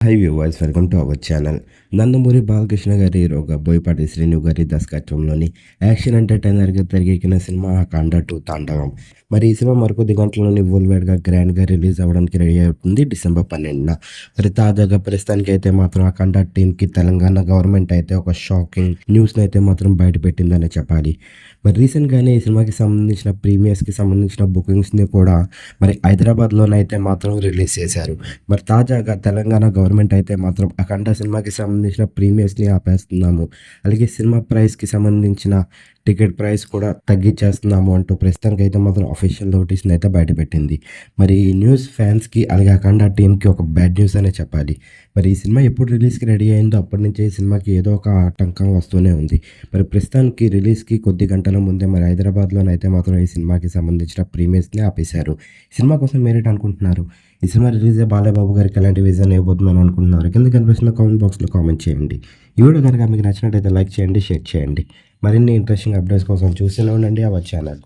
High viewers, welcome to our channel. Nandamuri Balakrishna గారి హీరోగా బోయపాటి శ్రీను గారి దర్శకత్వంలోని యాక్షన్ ఎంటర్టైనర్గా తెరకెక్కిన సినిమా అఖండ 2 తాండవం. మరి ఈ సినిమా మరికొద్ది గంటల్లోని వరల్డ్ గ్రాండ్గా రిలీజ్ అవ్వడానికి రెడీ అవుతుంది డిసెంబర్ 12న. మరి తాజాగా ప్రస్తుతానికి అయితే మాత్రం అఖండ టీంకి తెలంగాణ గవర్నమెంట్ అయితే ఒక షాకింగ్ న్యూస్ని అయితే మాత్రం బయటపెట్టిందనే చెప్పాలి. మరి రీసెంట్గానే ఈ సినిమాకి సంబంధించిన ప్రీమియర్స్కి సంబంధించిన బుకింగ్స్ని కూడా మరి హైదరాబాద్లోనైతే మాత్రం రిలీజ్ చేశారు. మరి తాజాగా తెలంగాణ గవర్నమెంట్ అయితే మాత్రం అఖండ సినిమాకి సంబంధించిన ప్రీమియర్స్ని ఆపేస్తున్నాము, అలాగే సినిమా ప్రైస్కి సంబంధించిన టికెట్ ప్రైస్ కూడా తగ్గించేస్తున్నాము అంటూ ప్రస్తుతానికి అయితే మాత్రం అఫీషియల్ నోటీస్ని అయితే బయటపెట్టింది. మరి ఈ న్యూస్ ఫ్యాన్స్కి అలాగే అఖండ టీంకి ఒక బ్యాడ్ న్యూస్ అనే చెప్పాలి. మరి ఈ సినిమా ఎప్పుడు రిలీజ్కి రెడీ అయిందో అప్పటి నుంచే ఈ సినిమాకి ఏదో ఒక ఆటంకం వస్తూనే ఉంది. మరి ప్రస్తుతానికి రిలీజ్కి కొద్ది గంటల ముందే మరి హైదరాబాద్లోనైతే మాత్రం ఈ సినిమాకి సంబంధించిన ప్రీమియర్స్ని ఆపేశారు. ఈ సినిమా కోసం మీరేంటి అనుకుంటున్నారు? ఈ సినిమా రిలీజ్ అయ్యే బాలయ్యబాబు గారికి ఎలాంటి విజన్ ఇవ్వబోతుందని అనుకుంటున్నారు? కింద కనిపిస్తున్న కామెంట్ బాక్స్లో కామెంట్ చేయండి. ఈ వీడియో కనుక మీకు నచ్చినట్టయితే లైక్ చేయండి, షేర్ చేయండి. మరిన్ని ఇంట్రెస్టింగ్ అప్డేట్స్ కోసం చూస్తూనే ఉండండి అవర్ ఛానల్.